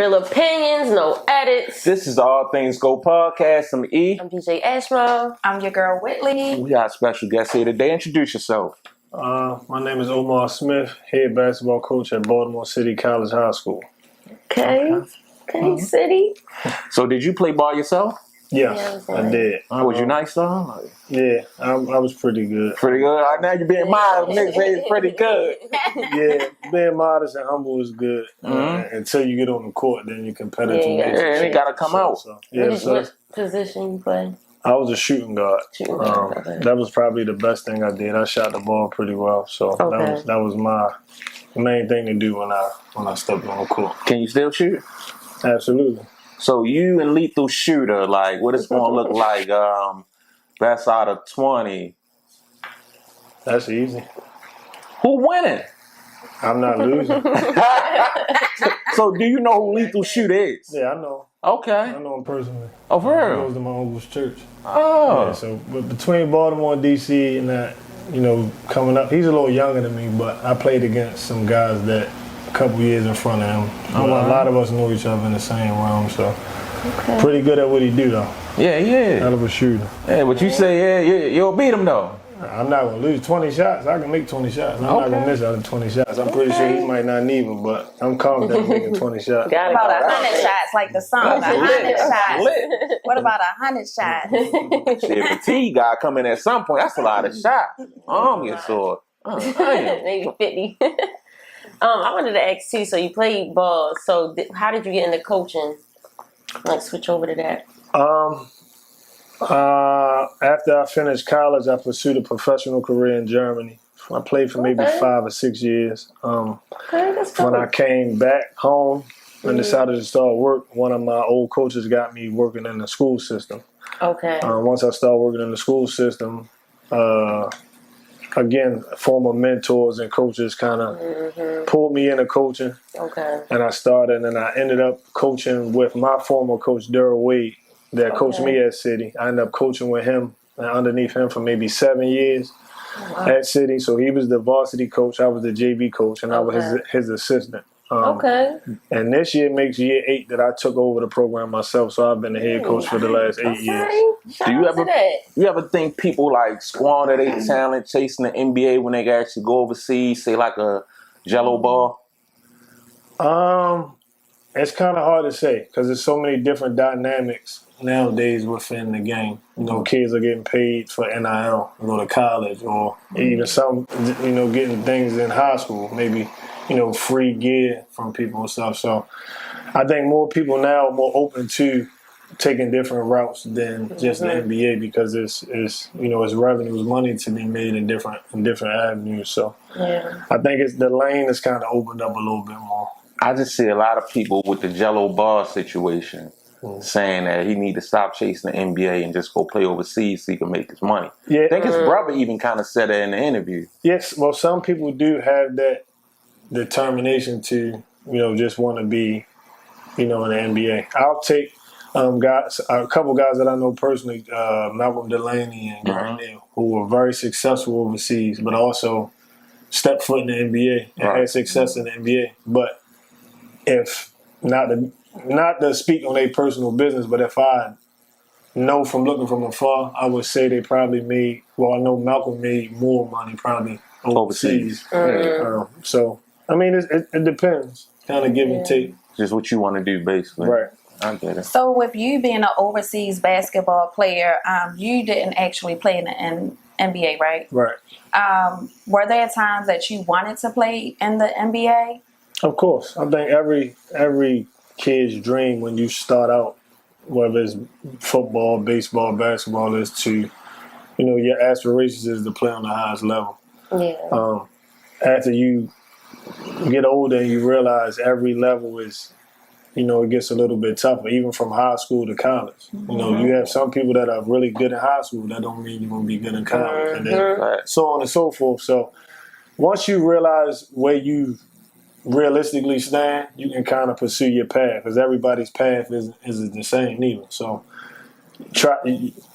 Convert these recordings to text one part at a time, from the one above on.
Real opinions, no edits. This is the All Things Go podcast. I'm E. I'm DJ Ashmo. I'm your girl Whitley. We got a special guest here today. Introduce yourself. My name is Omar Smith, head basketball coach at Baltimore City College High School. Okay, City. So did you play ball yourself? Yes, I did. Was you nice though? Yeah, I was pretty good. Pretty good. Now you're being modest. Niggas say it's pretty good. Yeah, being modest and humble is good. Until you get on the court, then you're competitive. Yeah, and it got to come out. What position you play? I was a shooting guard. That was probably the best thing I did. I shot the ball pretty well, so that was my main thing to do when I stepped on the court. Can you still shoot? Absolutely. So you and Lethal Shooter, like, what it's gonna look like? Best out of 20. That's easy. Who winning? I'm not losing. So do you know who Lethal Shooter is? Yeah, I know. Okay. I know him personally. Oh, for real? He goes to my uncle's church. Oh. Yeah, so but between Baltimore and DC and that, coming up, he's a little younger than me, but I played against some guys that a couple years in front of him. A lot of us know each other in the same realm, so pretty good at what he do though. Yeah. Hell of a shooter. Yeah, but you say you'll beat him though. I'm not gonna lose 20 shots. I can make 20 shots. I'm not gonna miss out of 20 shots. I'm pretty sure he might not need them, but I'm confident making 20 shots. About 100 shots, like the song. 100 shots. What about 100 shots? Shit, fatigue guy come in at some point. That's a lot of shots. Arm get sore. Maybe 50. I wanted to ask too. So you played ball. So how did you get into coaching? Like switch over to that. After I finished college, I pursued a professional career in Germany. I played for maybe 5 or 6 years. That's cool. When I came back home and decided to start work, one of my old coaches got me working in the school system. Okay. Once I started working in the school system, again, former mentors and coaches kind of pulled me into coaching. Okay. And I ended up coaching with my former coach, Daryl Wade, that coached me at City. I ended up coaching with him and underneath him for maybe 7 years at City. So he was the varsity coach, I was the JV coach, and I was his assistant. And this year makes year 8 that I took over the program myself. So I've been the head coach for the last 8 years. Do you ever think people like squander their talent chasing the NBA when they actually go overseas, say like a Jello ball? It's kind of hard to say because there's so many different dynamics nowadays within the game. Kids are getting paid for NIL to go to college, or even some, getting things in high school, maybe, free gear from people and stuff. So I think more people now are more open to taking different routes than just the NBA because it's revenue, it's money to be made in different avenues. So I think the lane is kind of opened up a little bit more. I just see a lot of people with the Jello ball situation saying that he need to stop chasing the NBA and just go play overseas so he can make his money. Yeah. I think his brother even kind of said that in the interview. Yes, well, some people do have that determination to, just want to be, in the NBA. I'll take guys, a couple guys that I know personally, Malcolm Delaney and Gary Neal, who were very successful overseas, but also stepped foot in the NBA and had success in the NBA. But if not to speak on their personal business, but if I know from looking from afar, I would say they probably I know Malcolm made more money probably overseas. So, I mean, it depends. Kind of give and take. Just what you want to do, basically. Right. I get it. So with you being an overseas basketball player, you didn't actually play in the NBA, right? Right. Were there times that you wanted to play in the NBA? Of course. I think every kid's dream when you start out, whether it's football, baseball, basketball, is to, your aspirations is to play on the highest level. Yeah. After you get older and you realize every level is, it gets a little bit tougher, even from high school to college. You have some people that are really good in high school. That don't mean you're going to be good in college. And then so on and so forth. So once you realize where you realistically stand, you can kind of pursue your path because everybody's path isn't the same either. So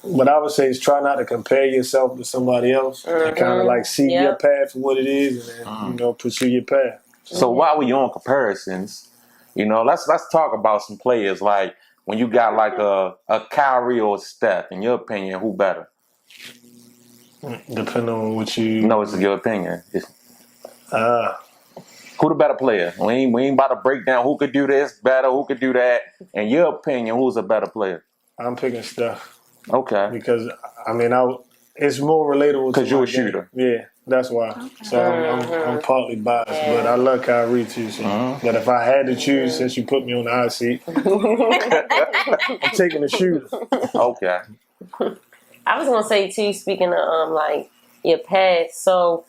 what I would say is try not to compare yourself to somebody else and kind of like see your path for what it is and then, pursue your path. So while we're on comparisons, You know, let's talk about some players like when you got like a Kyrie or Steph. In your opinion, who better? Depending on what you. No, it's your opinion. Who the better player? We ain't about to break down who could do this better, who could do that. In your opinion, who's a better player? I'm picking Steph. Okay. Because I mean, it's more relatable. Because you're a shooter. Yeah, that's why. Okay. So I'm partly biased, but I love Kyrie too. So. But if I had to choose, since you put me on the hot seat, I'm taking the shooter. Okay. I was gonna say too. Speaking of like your past, so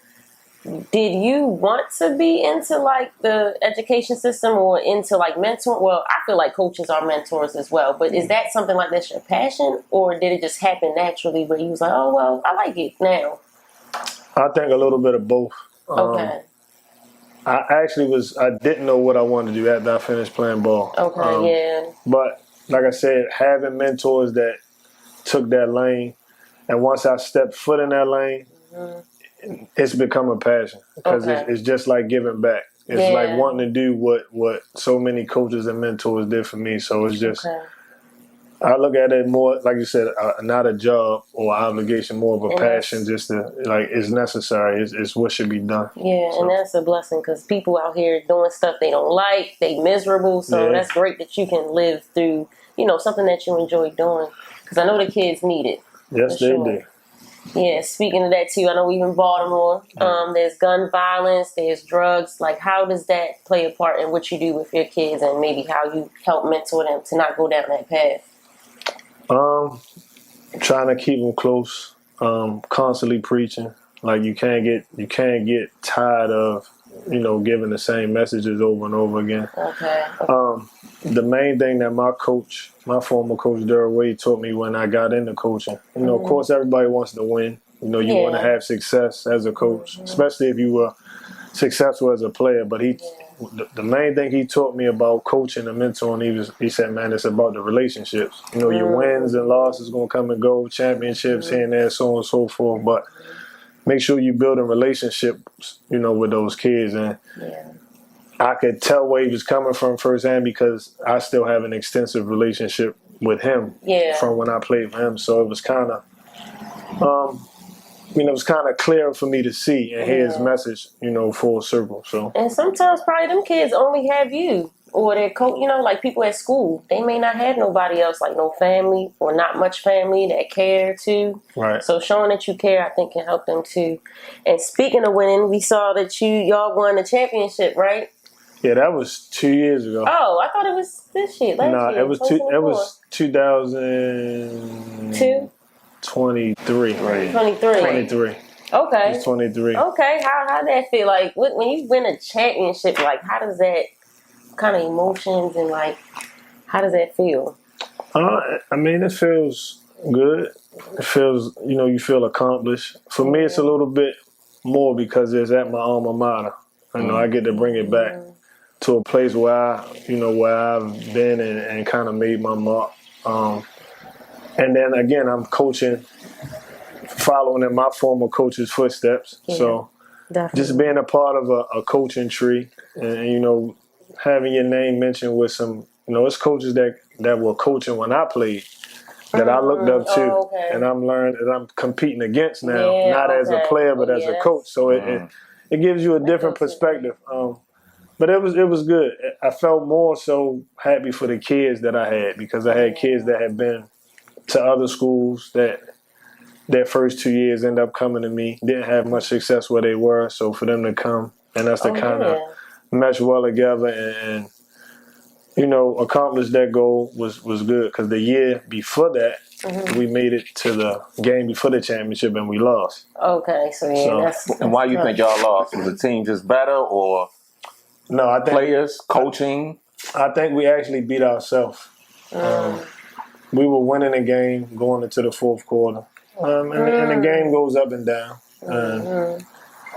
did you want to be into like the education system or into like mentor? Well, I feel like coaches are mentors as well. But is that something like that's your passion, or did it just happen naturally where you was like, oh well, I like it now? I think a little bit of both. Okay. I didn't know what I wanted to do after I finished playing ball. Okay, yeah. But like I said, having mentors that took that lane, and once I stepped foot in that lane, it's become a passion because it's just like giving back. It's like wanting to do what so many coaches and mentors did for me. So it's just, I look at it more, like you said, not a job or obligation, more of a passion, just to, like, it's necessary. It's what should be done. Yeah, so. And that's a blessing because people out here doing stuff they don't like, they miserable. So that's great that you can live through, you know, something that you enjoy doing. Because I know the kids need it. Yes, they do. Yeah, speaking of that too, I know we in Baltimore. There's gun violence, there's drugs. Like, how does that play a part in what you do with your kids and maybe how you help mentor them to not go down that path? Trying to keep them close. Constantly preaching. Like you can't get tired of, you know, giving the same messages over and over again. Okay. The main thing that my former coach, Daryl Wade, taught me when I got into coaching, you know, of course, everybody wants to win. You know, you want to have success as a coach, especially if you were successful as a player. But the main thing he taught me about coaching and mentoring, he said, man, it's about the relationships. You know, your wins and losses going to come and go, championships here and there, so on and so forth. But make sure you build a relationship, you know, with those kids. And I could tell where he was coming from firsthand because I still have an extensive relationship with him from when I played for him. So it was kind of, it was kind of clear for me to see and hear his message, you know, full circle. So. And sometimes probably them kids only have you or their coach, you know, like people at school. They may not have nobody else, like no family or not much family that care too. Right. So showing that you care, I think, can help them too. And speaking of winning, we saw that y'all won the championship, right? Yeah, that was 2 years ago. Oh, I thought it was this year. Last year. It was 2023. Right. 23. Okay. It's 23. Okay. How that feel? Like when you win a championship, like how does that kind of emotions and like how does that feel? I mean, it feels good. It feels, you know, you feel accomplished. For me, it's a little bit more because it's at my alma mater. You know, I get to bring it back to a place where I've been and kind of made my mark. And then again, I'm coaching, following in my former coach's footsteps. Yeah, so just being a part of a coaching tree and, you know, having your name mentioned with some, you know, it's coaches that were coaching when I played that I looked up to and I'm learning and I'm competing against now, not as a player, but as a coach. So it gives you a different perspective. But it was good. I felt more so happy for the kids that I had because I had kids that had been to other schools that their first 2 years end up coming to me, didn't have much success where they were. So for them to come and us to kind of mesh well together and you know, accomplish that goal was good because the year before that, we made it to the game before the championship and we lost. Okay, so that's and why you think y'all lost? Was the team just better or no? I think players, coaching. I think we actually beat ourselves. We were winning a game going into the fourth quarter, and the game goes up and down.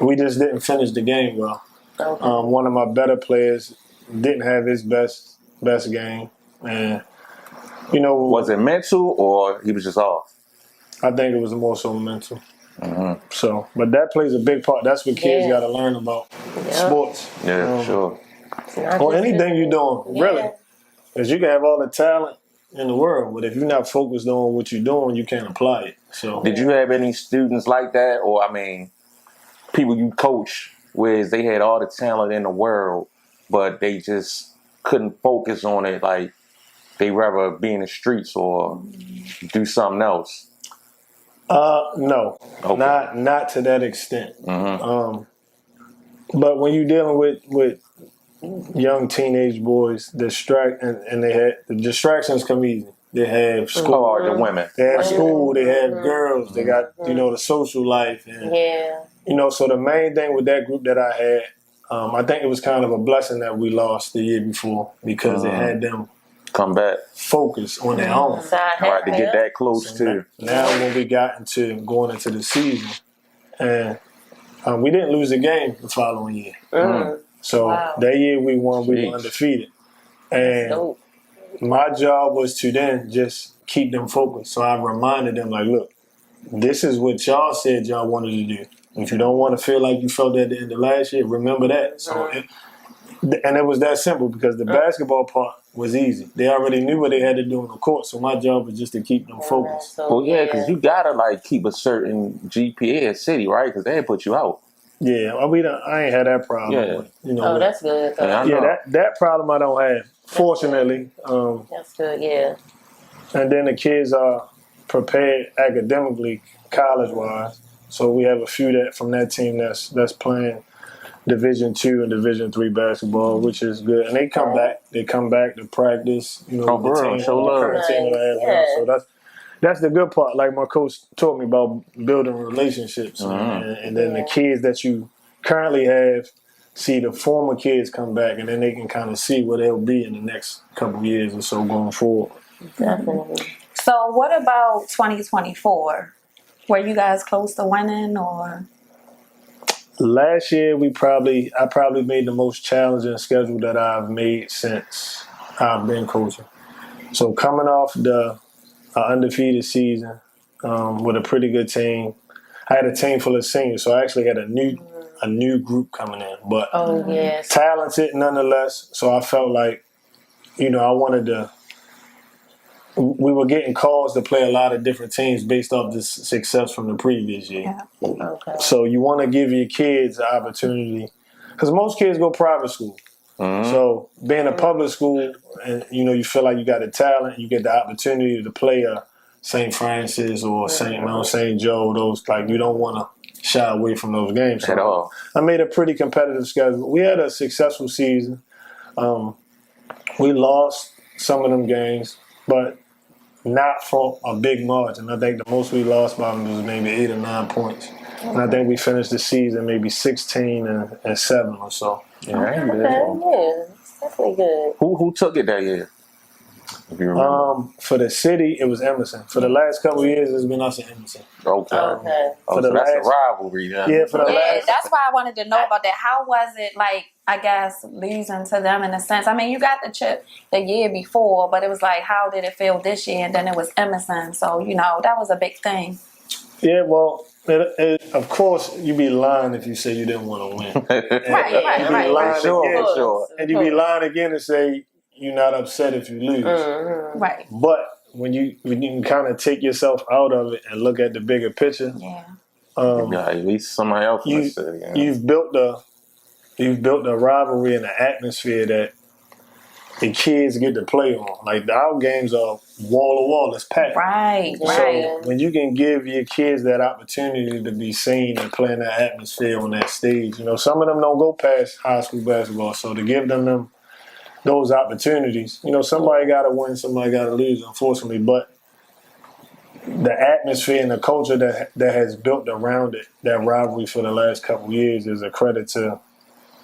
We just didn't finish the game well. One of my better players didn't have his best game, and you know, was it mental or he was just off? I think it was more so mental. So, but that plays a big part. That's what kids got to learn about sports. Yeah, sure. or anything you're doing, really. Because you can have all the talent in the world, but if you're not focused on what you're doing, you can't apply it. So, did you have any students like that, or I mean, people you coach, where they had all the talent in the world, but they just couldn't focus on it? Like they rather be in the streets or do something else. No, not to that extent. But when you're dealing with young teenage boys, and they had the distractions come easy. They have school, the women. They have school. They have girls. They got the social life, and so the main thing with that group that I had, I think it was kind of a blessing that we lost the year before because it had them come back, focus on their own. Right, to get that close too. Now when we got going into the season, and we didn't lose a game the following year. So that year we won. We were undefeated, and my job was to then just keep them focused. So I reminded them, like, look, this is what y'all said y'all wanted to do. If you don't want to feel like you felt at the end of last year, remember that. So, and it was that simple because the basketball part was easy. They already knew what they had to do on the court. So my job was just to keep them focused. Well, yeah, because you gotta like keep a certain GPA at City, right? Because they put you out. Yeah, I ain't had that problem. Yeah. That's good. That problem I don't have. Fortunately. That's good. Yeah. And then the kids are prepared academically, college-wise. So we have a few from that team that's playing Division II and Division III basketball, which is good. And they come back. They come back to practice. Show love. So that's the good part. Like my coach taught me about building relationships, and then the kids that you currently have see the former kids come back, and then they can kind of see where they'll be in the next couple of years or so going forward. Definitely. So what about 2024? Were you guys close to winning or? Last year, I probably made the most challenging schedule that I've made since I've been coaching. So coming off the undefeated season with a pretty good team, I had a team full of seniors, so I actually had a new group coming in, but talented nonetheless. So I felt like, I wanted to. We were getting calls to play a lot of different teams based off the success from the previous year. Yeah. Okay. So you want to give your kids the opportunity, because most kids go private school. So being a public school, and you feel like you got the talent, you get the opportunity to play a St. Francis or St. Joe. Those, like, you don't want to shy away from those games at all. I made a pretty competitive schedule. We had a successful season. We lost some of them games, but not for a big margin. I think the most we lost by was maybe 8 or 9 points. And I think we finished the season maybe 16 and 7 or so. Yeah, it's definitely good. Who took it that year? If you remember. For the city, it was Emerson. For the last couple of years, it's been us and Emerson. Okay. So that's a rivalry. Yeah, for the last. That's why I wanted to know about that. How was it, like, I guess, losing to them in a sense? I mean, you got the chip the year before, but it was like, how did it feel this year? And then it was Emerson. So, that was a big thing. Yeah, well, of course, you'd be lying if you say you didn't want to win. Right. Sure. And you'd be lying again and say you're not upset if you lose. Right. But when you can kind of take yourself out of it and look at the bigger picture, at least somebody else in the city. Yeah. You've built a rivalry and an atmosphere that the kids get to play on. Like, our games are wall to wall. It's packed. Right. So when you can give your kids that opportunity to be seen and play in that atmosphere on that stage, some of them don't go past high school basketball. So to give them those opportunities, somebody got to win, somebody got to lose, unfortunately. But the atmosphere and the culture that has built around it, that rivalry for the last couple of years, is a credit to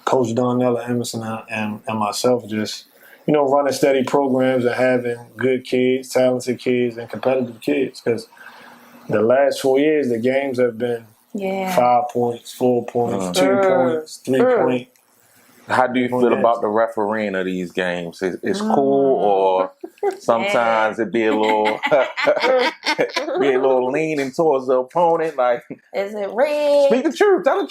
Coach Darnell Emerson and myself, just running steady programs and having good kids, talented kids, and competitive kids. Because the last 4 years, the games have been 5 points, 4 points, 2 points, 3 points. How do you feel about the refereeing of these games? It's cool, or sometimes it be a little leaning towards the opponent? Like, is it rigged? Speak the truth. Tell the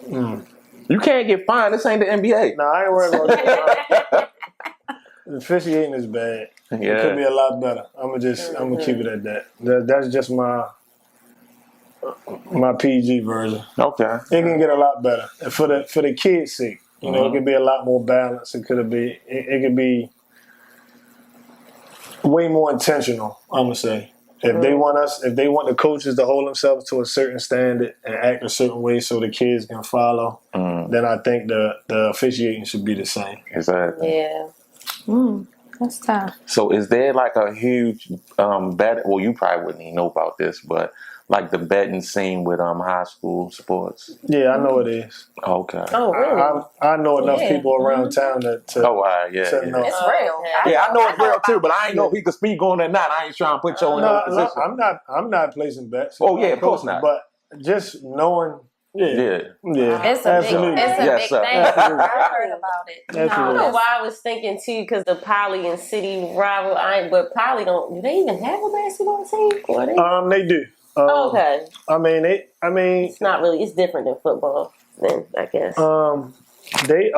truth. You can't get fined. This ain't the NBA. Nah, I ain't worried about that. The officiating is bad. It could be a lot better. I'm gonna keep it at that. That's just my PG version. Okay. It can get a lot better. And for the kids' sake, you know, it could be a lot more balanced. It could be way more intentional, I'm gonna say. If they want the coaches to hold themselves to a certain standard and act a certain way so the kids can follow, then I think the officiating should be the same. Exactly. Yeah. That's tough. So is there like a huge bet? Well, you probably wouldn't even know about this, but like the betting scene with high school sports. Yeah, I know it is. Okay. Oh, really? I know enough people around town to Oh, yeah. to know. It's real. Yeah, I know it's real too, but I ain't know if he could speak on it or not. I ain't trying to put you in no position. I'm not placing bets. Oh, yeah, of course not. But just knowing, Yeah. It's a absolutely. big sir. thing. I've heard about it. I don't know why I was thinking too, because the Poly and City rival. But Poly do they even have a basketball team? Or They do. Okay. I mean, It's not really. It's different than football. Then I guess. They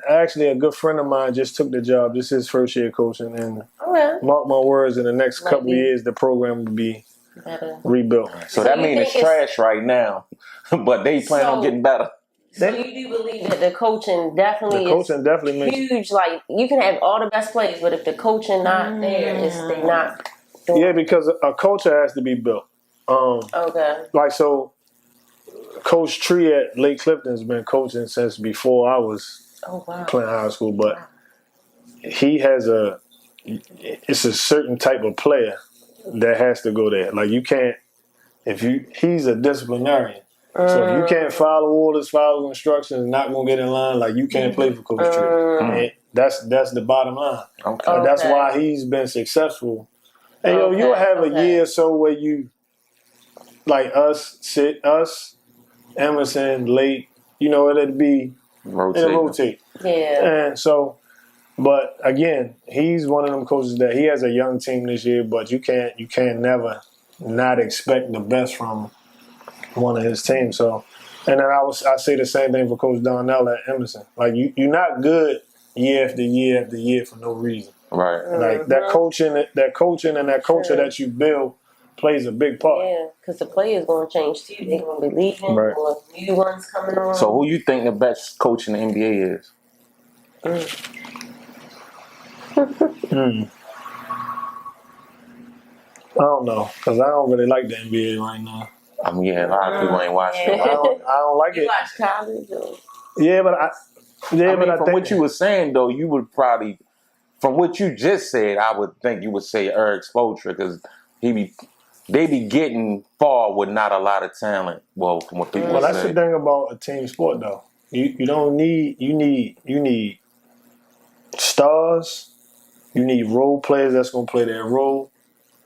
actually, a good friend of mine just took the job. This is his first year coaching, and mark my words, in the next couple of years, the program will be rebuilt. So that means it's trash right now, but they plan on getting better. So you do believe that the coaching definitely makes huge. Like you can have all the best players, but if the coaching not there, they not. Yeah, because a culture has to be built. Okay. Like so, Coach Tree at Lake Clifton's been coaching since before I was playing high school, but he has it's a certain type of player that has to go there. Like you can't, he's a disciplinarian. So if you can't follow orders, follow instructions, not gonna get in line, like you can't play for Coach Tree. And that's the bottom line. Okay. That's why he's been successful. And you'll have a year or so where you, like us, Emerson, Lake, it'll rotate. Yeah. And so, but again, he's one of them coaches that he has a young team this year, but you can't never not expect the best from one of his teams. So, and then I say the same thing for Coach Donnell at Emerson. Like you're not good year after year after year for no reason. Right. Like that coaching and that culture that you build plays a big part. Yeah, because the players going to change too. They're going to be leaving. Right. Or new ones coming on. So who you think the best coach in the NBA is? I don't know, because I don't really like the NBA right now. I mean, yeah, a lot of people ain't watching. Yeah. I don't like You it. watch college? Or? Yeah, but I from think what you were saying though, you would probably, from what you just said, I would think you would say Eric Spoelstra because they be getting far with not a lot of talent. Well, from what people that's say. the thing about a team sport though. You don't need you need stars. You need role players that's gonna play their role.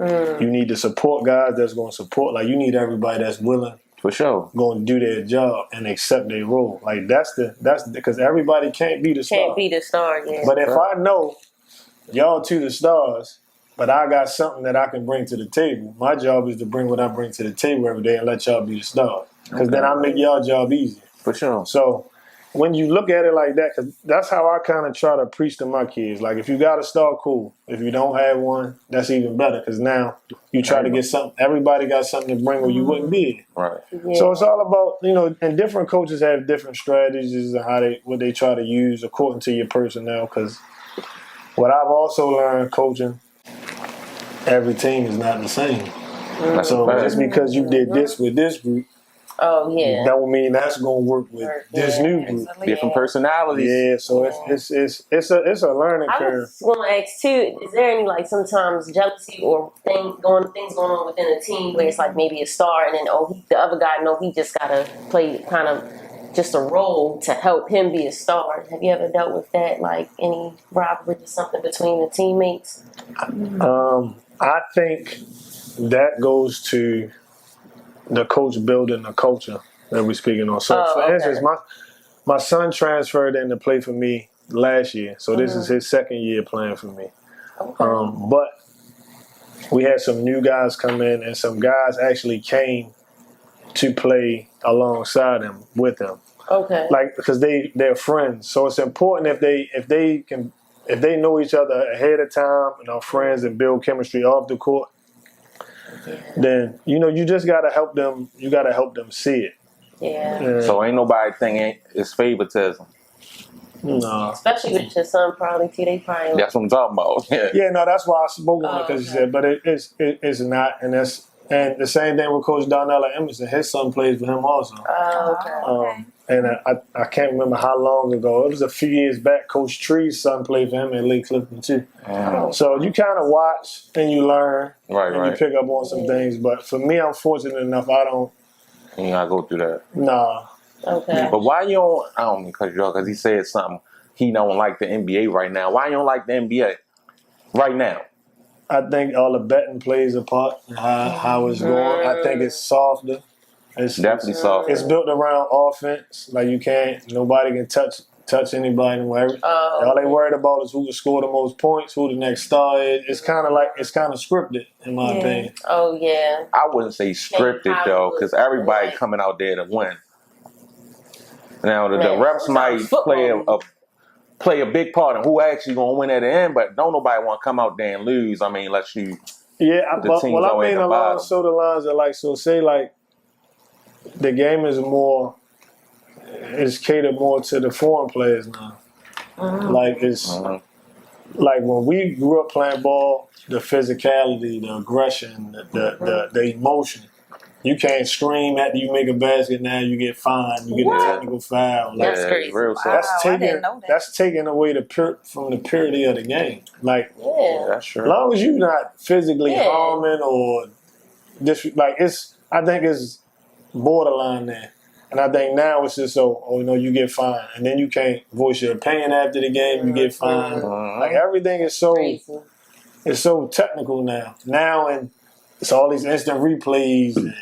You need the support guys that's gonna support. Like you need everybody that's willing. For sure. Going to do their job and accept their role. Like that's because everybody can't be the star. Can't be the star, yeah. But if I know y'all two the stars, but I got something that I can bring to the table, my job is to bring what I bring to the table every day and let y'all be the star. Because then I make y'all job easier. For sure. So when you look at it like that, because that's how I kind of try to preach to my kids. Like if you got a star, cool. If you don't have one, that's even better. Because now you try to get something. Everybody got something to bring where you wouldn't be. Right. Yeah. So it's all about, and different coaches have different strategies and what they try to use according to your personnel. Because what I've also learned coaching, every team is not the same. So just because you did this with this group, that don't mean that's gonna work with this new group. Different personalities. Yeah, so it's a learning curve. I was going to ask too. Is there any sometimes jealousy or things going on within a team where it's like maybe a star and then the other guy he just gotta play kind of just a role to help him be a star? Have you ever dealt with that? Like any rivalry or something between the teammates? I think that goes to the coach building the culture that we're speaking on. So, for instance, my son transferred in to play for me last year. So this is his second year playing for me. Okay. But we had some new guys come in, and some guys actually came to play alongside him, with him. Okay. like because they're friends. So it's important if they know each other ahead of time and are friends and build chemistry off the court. Then you just gotta help them. You gotta help them see it. Yeah. So ain't nobody thinking it's favoritism. No. Especially with your son, probably too. They probably. That's what I'm talking about. Yeah. Yeah, no, that's why I spoke on it because he said, but it's not, and the same thing with Coach Donnell at Emerson. His son plays for him also. Okay. And I can't remember how long ago. It was a few years back. Coach Tree's son played for him at Lake Clifton too. So you kind of watch and you learn, and you pick up on some things. But for me, I'm fortunate enough. I don't. You gotta go through that. Nah. Okay. But why you don't? I don't mean cut you off because he said something. He don't like the NBA right now. Why you don't like the NBA right now? I think all the betting plays a part in how it's going. I think it's softer. It's Definitely softer. It's built around offense. Like nobody can touch anybody. All they worried about is who can score the most points, who the next star is. It's kind of scripted, in my opinion. Oh yeah. I wouldn't say scripted though, because everybody coming out there to win. Now the refs might play a big part in who actually gonna win at the end, but don't nobody want to come out there and lose. I mean, unless you. Yeah, I mean along so the lines of say the game is catered more to the foreign players now. Like it's like when we grew up playing ball, the physicality, the aggression, the emotion. You can't scream after you make a basket. Now you get fined. You get a technical foul. Like, That's crazy. Real that's taking away from the purity of the game. Like, that's true. as long as you're not physically harming or I think it's borderline there. And I think now it's just you get fined, and then you can't voice your opinion after the game. You get fined. Like everything is so technical now and. It's all these instant replays and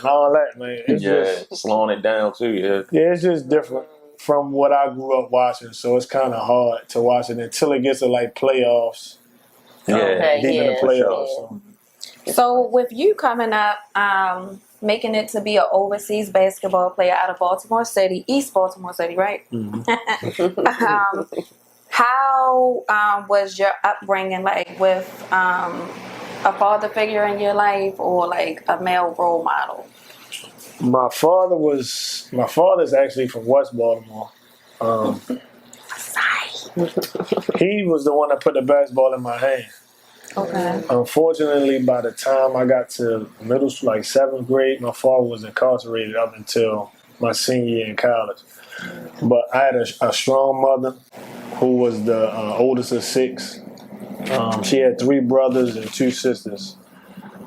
all that, man. It's just slowing it down too. Yeah, it's just different from what I grew up watching. So it's kind of hard to watch it until it gets to like playoffs. Deep in the playoffs. So with you coming up, making it to be an overseas basketball player out of Baltimore City, East Baltimore City, right? How was your upbringing like with a father figure in your life or like a male role model? My father's actually from West Baltimore. He was the one that put the basketball in my hand. Okay. Unfortunately, by the time I got to middle school, like 7th grade, my father was incarcerated up until my senior year in college. But I had a strong mother who was the oldest of 6. She had 3 brothers and 2 sisters,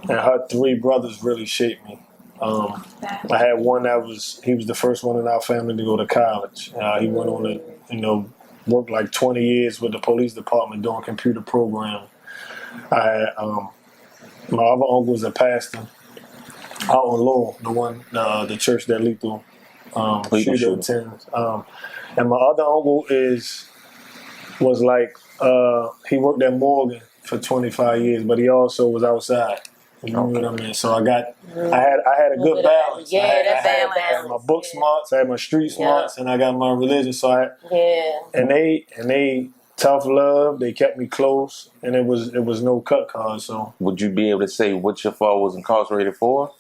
and her 3 brothers really shaped me. I had one he was the first one in our family to go to college. He went on to, work like 20 years with the police department doing computer programming. I had my other uncle was a pastor out in Lowell, the church that Lethal shooter attends. And my other uncle was like he worked at Morgan for 25 years, but he also was outside. You know what I mean? So I had a good balance. Yeah, I had my book smarts, I had my street smarts, and I got my religion. So and they tough love. They kept me close, and it was no cut card. So would you be able to say what your father was incarcerated for?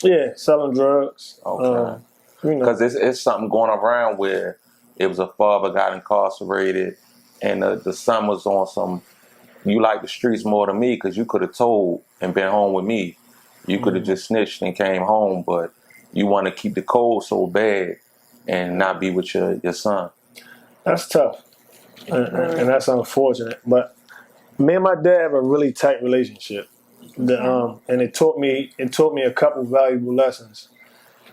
Yeah, selling drugs. Okay. Because it's something going around where it was a father got incarcerated, and the son was on some. You like the streets more than me because you could have told and been home with me. You could have just snitched and came home, but you want to keep the code so bad and not be with your son. That's tough, and that's unfortunate. But me and my dad have a really tight relationship, and it taught me a couple valuable lessons.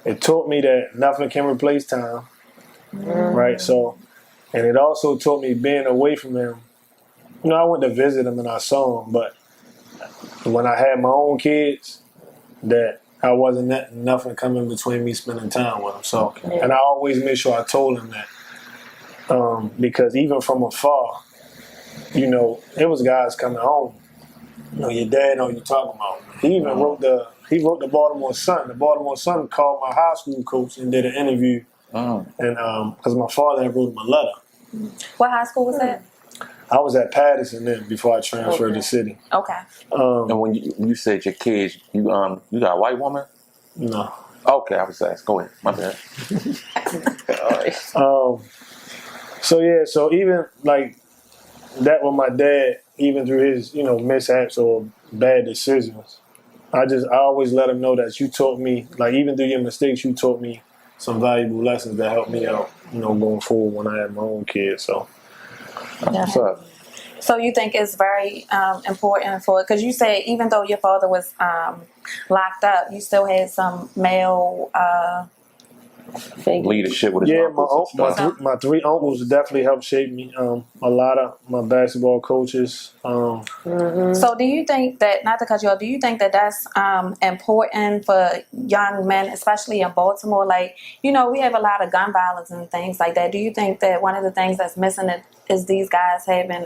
It taught me that nothing can replace time, right? So, and it also taught me being away from him. I went to visit him and I saw him, but when I had my own kids, that I wasn't nothing coming between me spending time with him. So, and I always made sure I told him that, because even from afar, it was guys coming home. Your dad know what you're talking about. He even wrote the Baltimore Sun. The Baltimore Sun called my high school coach and did an interview Mm. And because my father had wrote him a letter. What high school was that? I was at Patterson then before I transferred Okay. to City. Okay. And when you said your kids, you got a white woman? No. Okay, I was asked. Go ahead. My bad. So yeah, so even like that with my dad, even through his, mishaps or bad decisions, I always let him know that you taught me, like even through your mistakes, you taught me some valuable lessons that helped me out, going forward when I had my own kids. So What's up? So you think it's very important for, because you said even though your father was locked up, you still had some male Leadership with his yeah, uncles and stuff. my three uncles definitely helped shape me. A lot of my basketball coaches. So do you think that, not to cut you off, do you think that that's important for young men, especially in Baltimore? Like, we have a lot of gun violence and things like that. Do you think that one of the things that's missing is these guys having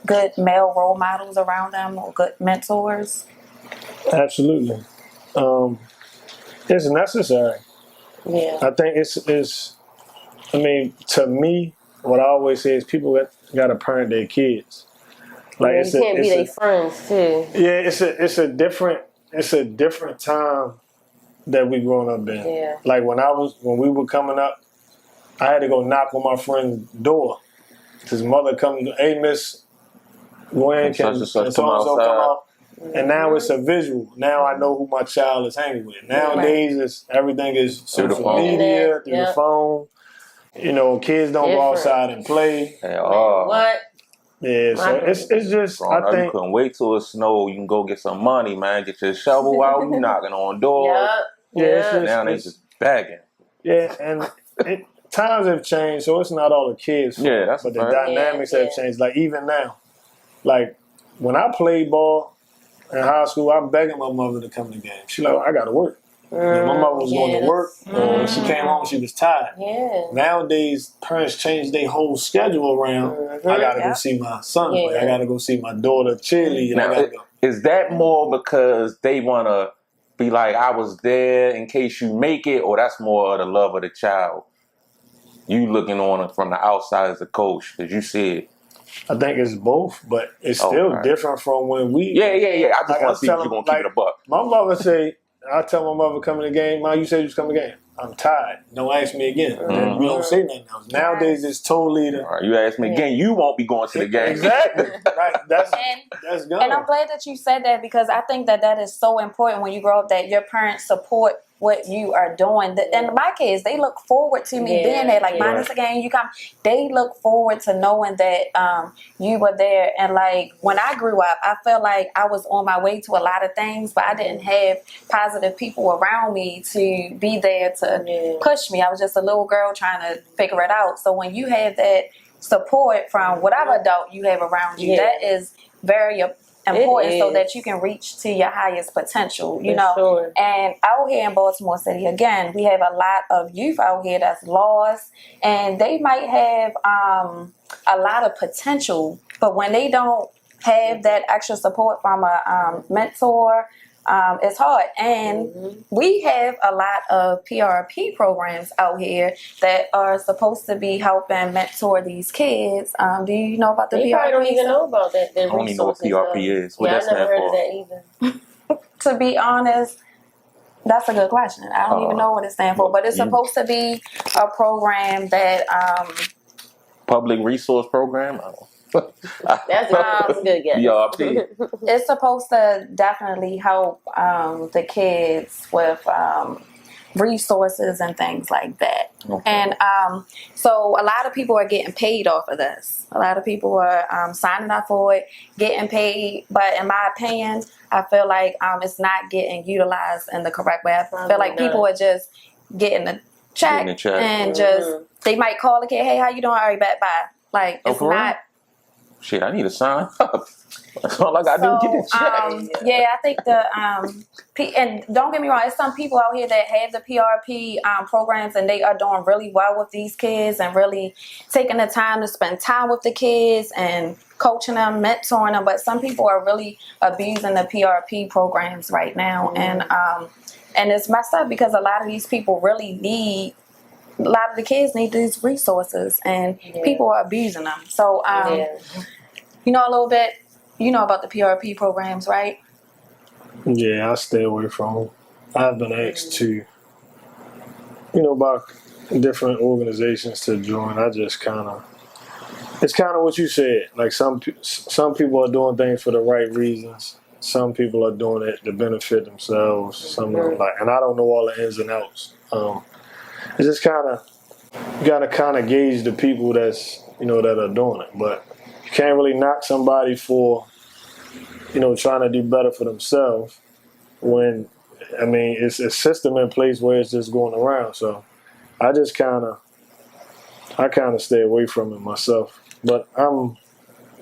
good male role models around them or good mentors? Absolutely, it's necessary. Yeah. I think it's. I mean, to me, what I always say is people got to parent their kids. Like You can't be their friends too. Yeah, it's a different time that we growing up in. Yeah. Like when we were coming up, I had to go knock on my friend's door. His mother come, hey Miss Gwen, can so-and-so come out? And now it's a visual. Now I know who my child is hanging with. Nowadays, everything is Through the social phone. media, through the phone. Kids don't go outside and play. What? Yeah, so it's just, I think. You couldn't wait till it snowed. You can go get some money, man. Get your shovel out. You knocking on doors. Yeah. Now they just begging. Yeah, and times have changed, so it's not all the kids' fault. Yeah, that's but the right. dynamics have changed. Like even now, like when I played ball in high school, I'm begging my mother to come to the game. She like, I got to work. And my mother was going to work. When she came home, she was tired. Yeah. Nowadays, parents change their whole schedule around. I got to go see my son play. I got to go see my daughter cheerlead. Now, I got to go. Is that more because they want to be like, I was there in case you make it, or that's more of the love of the child? You looking on it from the outside as a coach, because you see it. I think it's both, but it's still different from when we. Yeah. I just want to see if you're going to keep it a buck. My mother say, I tell my mother coming to the game, Mom, you said you was coming to the game. I'm tired. Don't ask me again. And we don't say nothing else. Nowadays, it's totally the. Right, you ask me again, you won't be going to the game. Exactly. Right. That's gone. And I'm glad that you said that, because I think that is so important when you grow up, that your parents support what you are doing. And my kids, they look forward to me being there. Like, minus a game, you come. They look forward to knowing that you were there. And like when I grew up, I felt like I was on my way to a lot of things, but I didn't have positive people around me to be there to push me. I was just a little girl trying to figure it out. So when you have that support from whatever adult you have around you, that is very important, so that you can reach to your highest potential, Sure. And out here in Baltimore City, again, we have a lot of youth out here that's lost, and they might have a lot of potential, but when they don't have that extra support from a mentor, it's hard. And we have a lot of PRP programs out here that are supposed to be helping mentor these kids. Do you know about the PRP? You probably don't even know about that. I don't even know what PRP is. What I that never stand heard for? of that either. To be honest, that's a good question. I don't even know what it stands for, but it's supposed to be a program that Public resource program? That's a good guess. PRP. it's supposed to definitely help the kids with resources and things like that. Okay. And so a lot of people are getting paid off of this. A lot of people are signing up for it, getting paid. But in my opinion, I feel like it's not getting utilized in the correct way. I feel like people are just getting a check, and just, they might call the kid, hey, how you doing? All right, bye. Like, it's not. Shit, I need to sign up. That's all I got to do, get the check. Yeah, I think and don't get me wrong, there's some people out here that have the PRP programs, and they are doing really well with these kids and really taking the time to spend time with the kids and coaching them, mentoring them. But some people are really abusing the PRP programs right now. And it's messed up, because a lot of these people really need a lot of the kids need these resources, and people are abusing them. So, you know a little bit, you know about the PRP programs, right? Yeah, I stay away from them. I've been asked to, by different organizations to join. I just it's kind of what you said. Like some people are doing things for the right reasons. Some people are doing it to benefit themselves. Some of them and I don't know all the ins and outs. It's just you gotta kind of gauge the people that are doing it. But you can't really knock somebody for trying to do better for themselves when it's a system in place where it's just going around. So I just kind of stay away from it myself. But I'm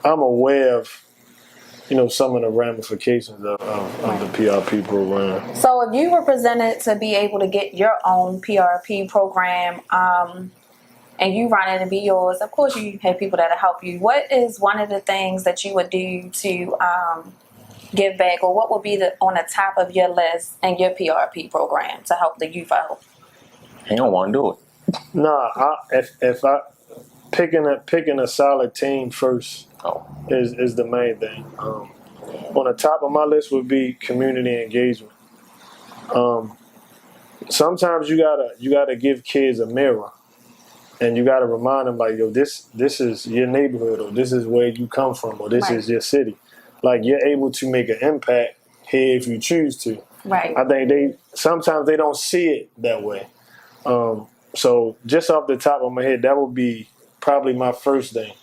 aware of some of the ramifications of the PRP program. So if you were presented to be able to get your own PRP program, and you run it to be yours, of course you have people that'll help you. What is one of the things that you would do to give back, or what would be on the top of your list in your PRP program to help the youth out? He don't want to do it. Nah, if I picking a solid team first is the main thing. On the top of my list would be community engagement. Sometimes you gotta give kids a mirror, and you gotta remind them like, yo, this is your neighborhood, or this is where you come from, or this is your city. Like, you're able to make an impact here if you choose to. Right. I think sometimes they don't see it that way. So just off the top of my head, that would be probably my first thing,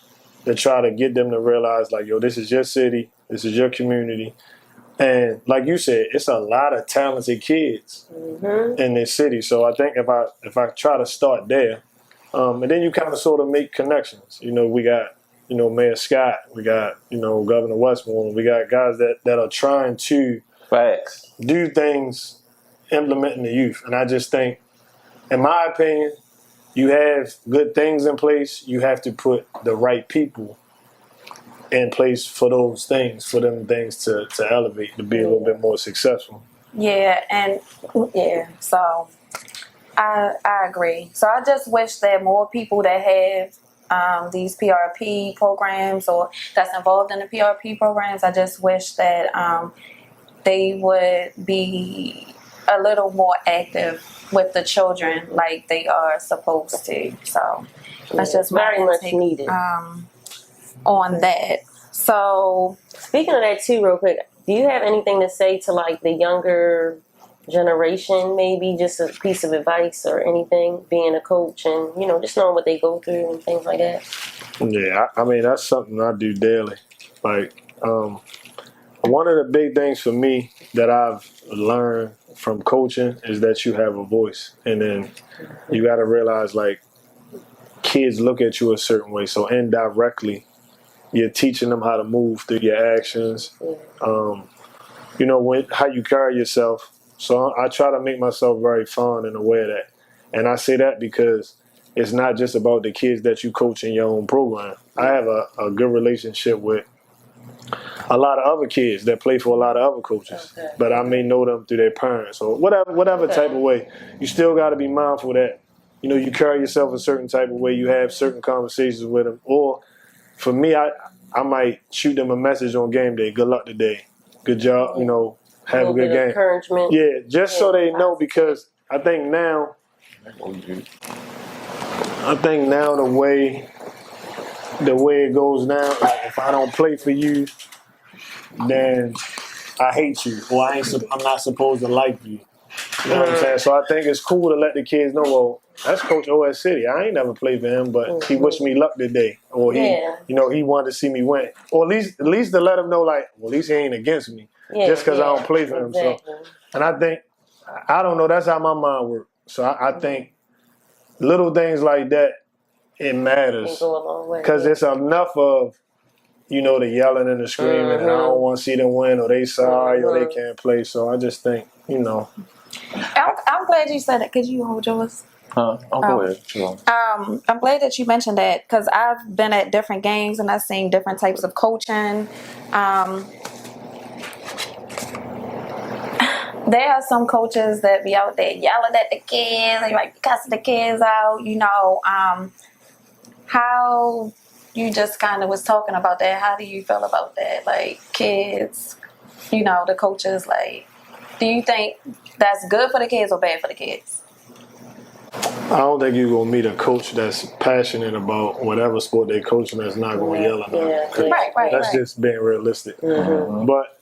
to try to get them to realize like, yo, this is your city, this is your community. And like you said, it's a lot of talented kids in this city. So I think if I try to start there, and then you kind of sort of make connections. We got, Mayor Scott, we got, Governor Westmoreland, we got guys that are trying to do things implementing the youth. And I just think, in my opinion, you have good things in place. You have to put the right people in place for those things, for them things to elevate, to be a little bit more successful. So I agree. So I just wish that more people that have these PRP programs, or that's involved in the PRP programs, I just wish that they would be a little more active with the children like they are supposed to. So that's just very much needed on that. So speaking of that too, real quick, do you have anything to say to like the younger generation, maybe just a piece of advice or anything, being a coach and just knowing what they go through and things like that? Yeah, I mean, that's something I do daily. Like, one of the big things for me that I've learned from coaching is that you have a voice, and then you got to realize like kids look at you a certain way, so indirectly you're teaching them how to move through your actions, how you carry yourself. So I try to make myself very fun and aware of that, and I say that because it's not just about the kids that you coach in your own program. I have a good relationship with a lot of other kids that play for a lot of other coaches, but I may know them through their parents or whatever type of way. You still got to be mindful that you carry yourself a certain type of way. You have certain conversations with them, or for me, I might shoot them a message on game day. Good luck today. Good job. Have a good game. Encouragement. Yeah, just so they know, because I think now the way it goes now, like if I don't play for you, then I hate you, or I'm not supposed to like you. You know what I'm saying? So I think it's cool to let the kids know, well, that's Coach O.S. City. I ain't never played for him, but he wished me luck today, or he wanted to see me win, or at least to let him know, like, well, at least he ain't against me just because I don't play for him. Exactly. So, and I think, I don't know, that's how my mind works. So I think little things like that, it matters, because it's enough of the yelling and the screaming, and I don't want to see them win, or they sorry, or they can't play. So I just think, I'm glad you said it. Could you hold yours? Go ahead. Sure. I'm glad that you mentioned that, because I've been at different games and I've seen different types there are some coaches that be out there yelling at the kids and like cussing the kids out, how you just kind of was talking about that. How do you feel about that? Like kids, the coaches, like, do you think that's good for the kids or bad for the kids? I don't think you're going to meet a coach that's passionate about whatever sport they're coaching that's not going to yell at them. Right. That's just being realistic. Mm-hmm. But,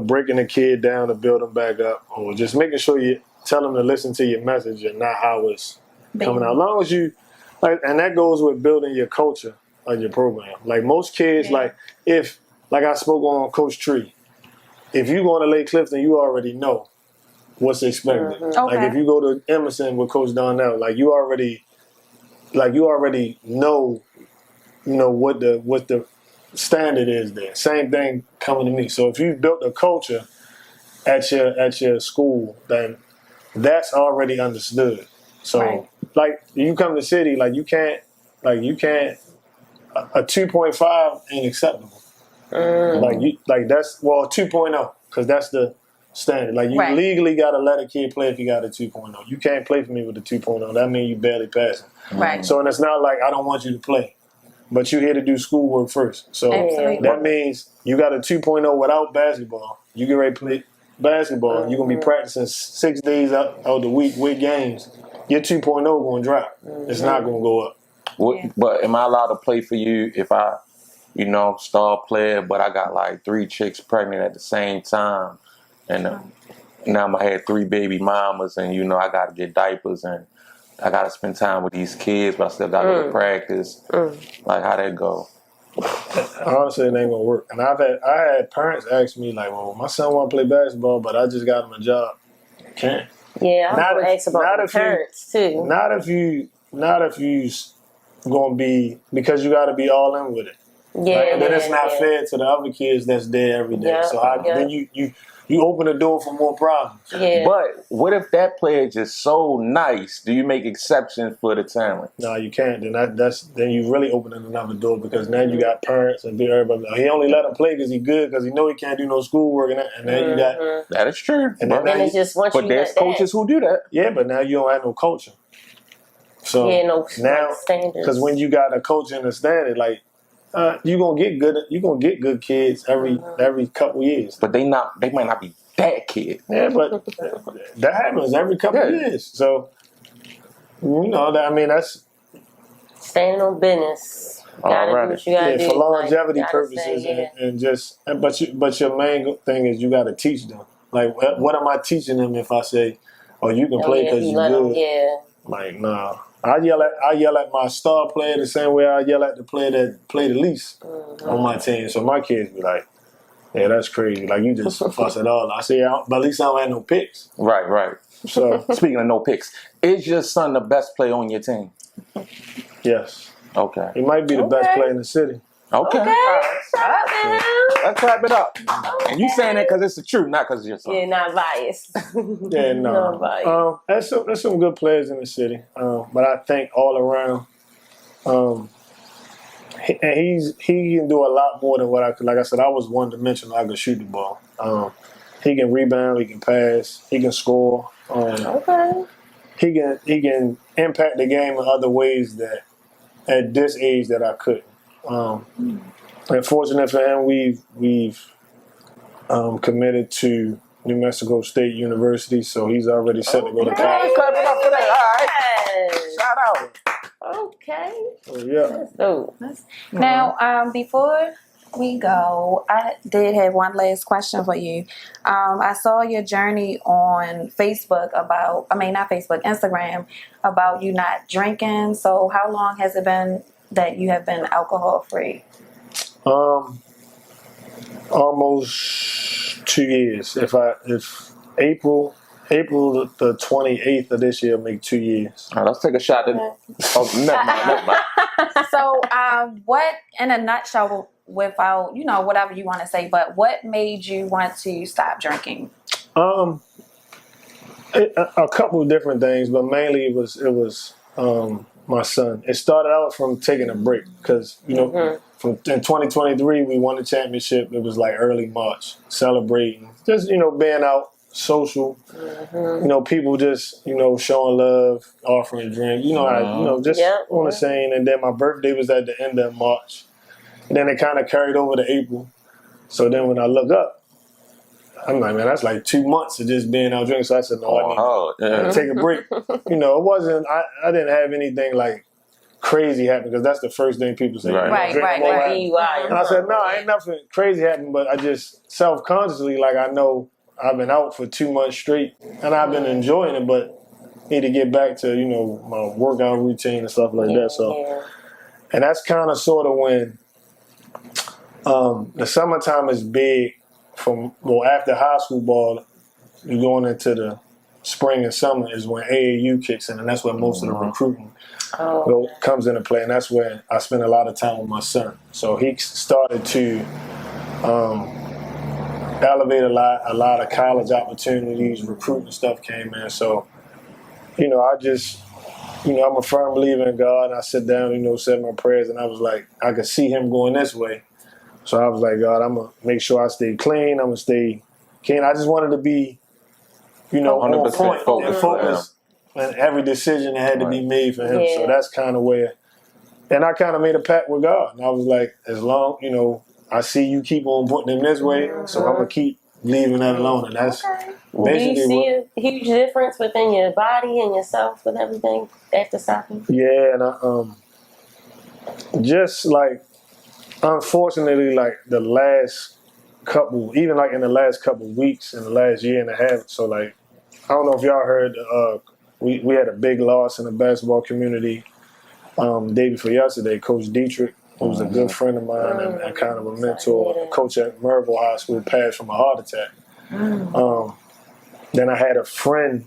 breaking a kid down to build them back up, or just making sure you tell them to listen to your message and not how it's coming out. As long as you, and that goes with building your culture of your program. Like most kids, like I spoke on Coach Tree, if you go to Lake Clifton, you already know what's expected. Okay. Like if you go to Emerson with Coach Donnell, you already know, what the standard is there. Same thing coming to me. So if you've built a culture at your school, then that's already understood. So you come to City, you can't a 2.5 ain't acceptable. That's 2.0 because that's the standard. You legally got to let a kid play if you got a 2.0. You can't play for me with a 2.0. That means you barely passing. Right. So and it's not like I don't want you to play, but you're here to do schoolwork first. So that means you got a 2.0 without basketball. You get ready to play basketball. You're going to be practicing 6 days out of the week with games. Your 2.0 going to drop. It's not going to go up. But am I allowed to play for you if I, star player, but I got 3 chicks pregnant at the same time, and now I had 3 baby mamas, and I got to get diapers, and I got to spend time with these kids, but I still got to go to practice. Like, how that go? Honestly, it ain't gonna work. And I had parents ask me well, my son want to play basketball, but I just got him a job. Can't. Yeah, I'm gonna ask about the parents too. Not if you gonna be, because you got to be all in with it. Yeah, and then it's not fair to the other kids that's there every day. Then you open the door for more problems. Yeah. But what if that player is just so nice? Do you make exceptions for the talent? No, you can't. Then you really opening another door, because now you got parents and everybody. He only let him play because he good, because he know he can't do no schoolwork, and then you got that is true. And then it's just once but you there's coaches who do that. Yeah, but now you don't have no culture. So now, standards. Because when you got a coach in the standard, you're gonna get good. You're gonna get good kids every couple years. But they might not be that kid. Yeah, but that happens every couple of years. So that's standing on business. Gotta do what you gotta do. For longevity purposes, but your main thing is you gotta teach them. What am I teaching them if I say, "Oh, you can play because you're good"? Nah. I yell at my star player the same way I yell at the player that played the least on my team. So my kids be like, "Yeah, that's crazy. You just fuss it all." I say, "But at least I don't have no picks." Right. So speaking of no picks, is your son the best player on your team? Yes. Okay. He might be the best player in the city. Okay. Shout out to him. Let's wrap it up. And you saying that because it's the truth, not because it's your son. Yeah, not biased. Yeah, no. Not biased. There's some good players in the city, but I think all around, he can do a lot more than what I could. Like I said, I was one dimensional. I could shoot the ball. He can rebound. He can pass. He can score. He can impact the game in other ways that at this age that I couldn't. And fortunate for him, we've committed to New Mexico State University, so he's already set to go to college. Clap it up for that. All right. Shout out. Okay. So, yeah. So Now, before we go, I did have one last question for you. I saw your journey on Facebook Instagram about you not drinking. So how long has it been that you have been alcohol free? Almost 2 years. If April the 28th of this year make 2 years. All right, let's take a shot at never mind. So, what, in a nutshell, without whatever you want to say, but what made you want to stop drinking? A couple of different things, but mainly it was my son. It started out from taking a break because, you know, from in 2023, we won the championship. It was like early March, celebrating, just, you know, being out, social, you know, people just, you know, showing love, offering drink, you know, you know, just on the same. And then my birthday was at the end of March. And then it kind of carried over to April. So then when I look up, I'm like, man, that's like 2 months of just being out drinking. So I said, no, I need to take a break. You know, it wasn't, I didn't have anything like crazy happen because that's the first thing people say. Right. And I said, no, ain't nothing crazy happened, but I just self-consciously, like, I know I've been out for 2 months straight and I've been enjoying it, but need to get back to, you know, my workout routine and stuff like that. So, and that's kind of sort of when the summertime is big from, well, after high school ball, you're going into the spring and summer is when AAU kicks in, and that's where most of the recruiting comes into play, and that's where I spend a lot of time with my son. So he started to elevate a lot of college opportunities, recruiting stuff came in. So, you know, I just, you know, I'm a firm believer in God, and I sit down, you know, said my prayers, and I was like, I could see him going this way. So I was like, God, I'm going to make sure I stay clean. I'm going to stay clean. I just wanted to be, you know, on point and focused. And every decision that had to be made for him. So that's kind of where, and I kind of made a pact with God. And I was like, as long, you know, I see you keep on putting him this way, so I'm going to keep leaving that alone. And that's basically do you see a huge difference within your body and yourself with everything after stopping? Yeah, and I, just like, unfortunately, like the last couple, even like in the last couple weeks, in the last year and a half, so like, I don't know if y'all heard, we had a big loss in the basketball community day before yesterday. Coach Dietrich, who was a good friend of mine and kind of a mentor, coach at Merville High School, passed from a heart attack. Then I had a friend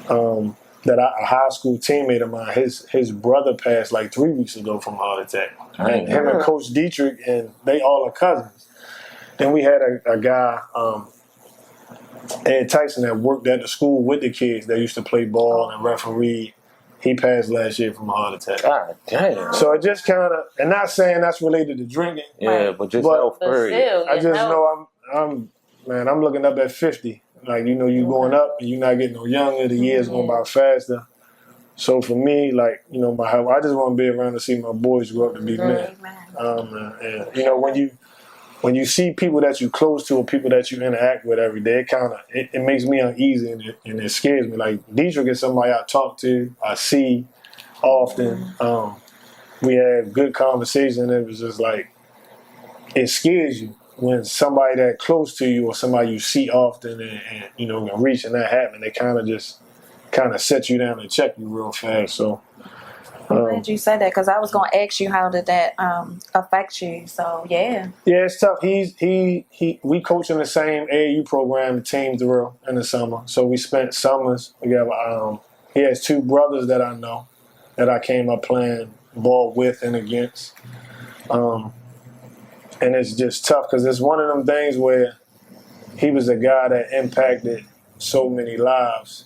a high school teammate of mine, his brother passed like 3 weeks ago from a heart attack. And him and Coach Dietrich, and they all are cousins. Then we had a guy, Ed Tyson, that worked at the school with the kids that used to play ball and referee. He passed last year from a heart attack. God damn. So it just kind of, and not saying that's related to drinking. Yeah, but just health period. I just know I'm looking up at 50. Like, you know, you going up and you're not getting no younger. The years going by faster. So for me, like, you know, my health, I just want to be around to see my boys grow up to be men. And you know, when you see people that you close to or people that you interact with every day, it makes me uneasy and it scares me. Like, Dietrich is somebody I talk to, I see often. We have good conversation. It was just like, it scares you when somebody that close to you or somebody you see often and you know, reaching that happen, they kind of set you down and check you real fast. So I'm glad you said that because I was going to ask you how did that affect you. So yeah, it's tough. We coach in the same AAU program, the team drill in the summer. So we spent summers together. He has 2 brothers that I know that I came up playing ball with and against. And it's just tough because it's one of them things where he was a guy that impacted so many lives.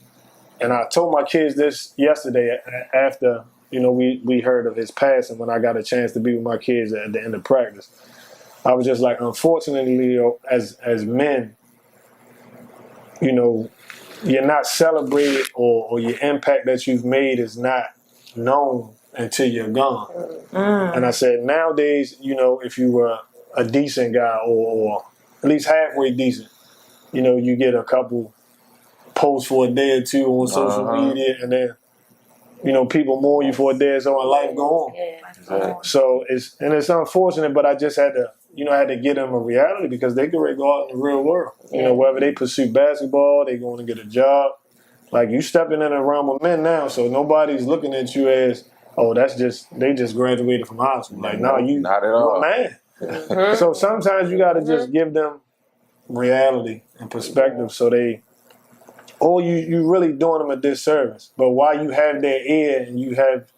And I told my kids this yesterday after, you know, we heard of his passing, when I got a chance to be with my kids at the end of practice. I was just like, unfortunately, as men, you know, you're not celebrated or your impact that you've made is not known until you're gone. And I said, nowadays, you know, if you were a decent guy or at least halfway decent, you know, you get a couple posts for a day or two on social media, and then, you know, people mourn you for a day or so and life go on. So it's unfortunate, but I just had to get them a reality because they can ready to go out in the real world. You know, whether they pursue basketball, they going to get a job. Like, you stepping in a realm of men now, so nobody's looking at you as, oh, they just graduated from high school. Like, no, you not at all. You're a man. So sometimes you got to just give them reality and perspective so you really doing them a disservice. But while you have their ear and you have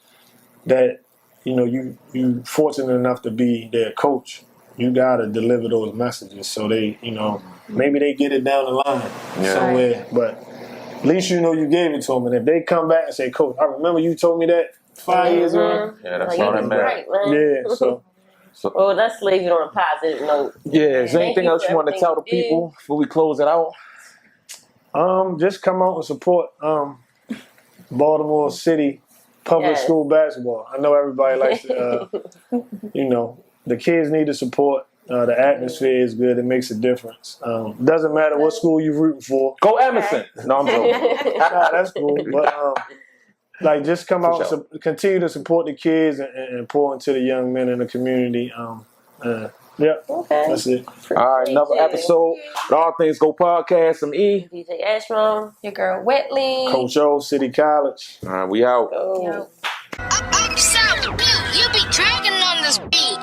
that, you know, you fortunate enough to be their coach, you got to deliver those messages so they, you know, maybe they get it down the line somewhere. But at least you know you gave it to them. And if they come back and say, Coach, I remember you told me that, 5 years old. Yeah, that's Like, all you that was matters. right, man. Yeah, so Well, let's leave it on a positive note. Yeah, is there Thank anything you else for you want to everything tell the you did. people before we close it out? just come out and support Baltimore City public Yes. school basketball. I know everybody likes to, the kids need the support. The atmosphere is good. It makes a difference. Doesn't matter what school you're rooting for. Go Emerson. No, I'm joking. Nah, that's cool. But just come out sure. and continue to support the kids and pour into the young men in the community. Yeah, Okay. that's it. All right, another episode. All Things Go podcast. I'm E. DJ Ashmore. Your girl Whitley. Coach O, City College. All right, we out. Go. Yo. Up, sound the beat. You be dragging on this beat.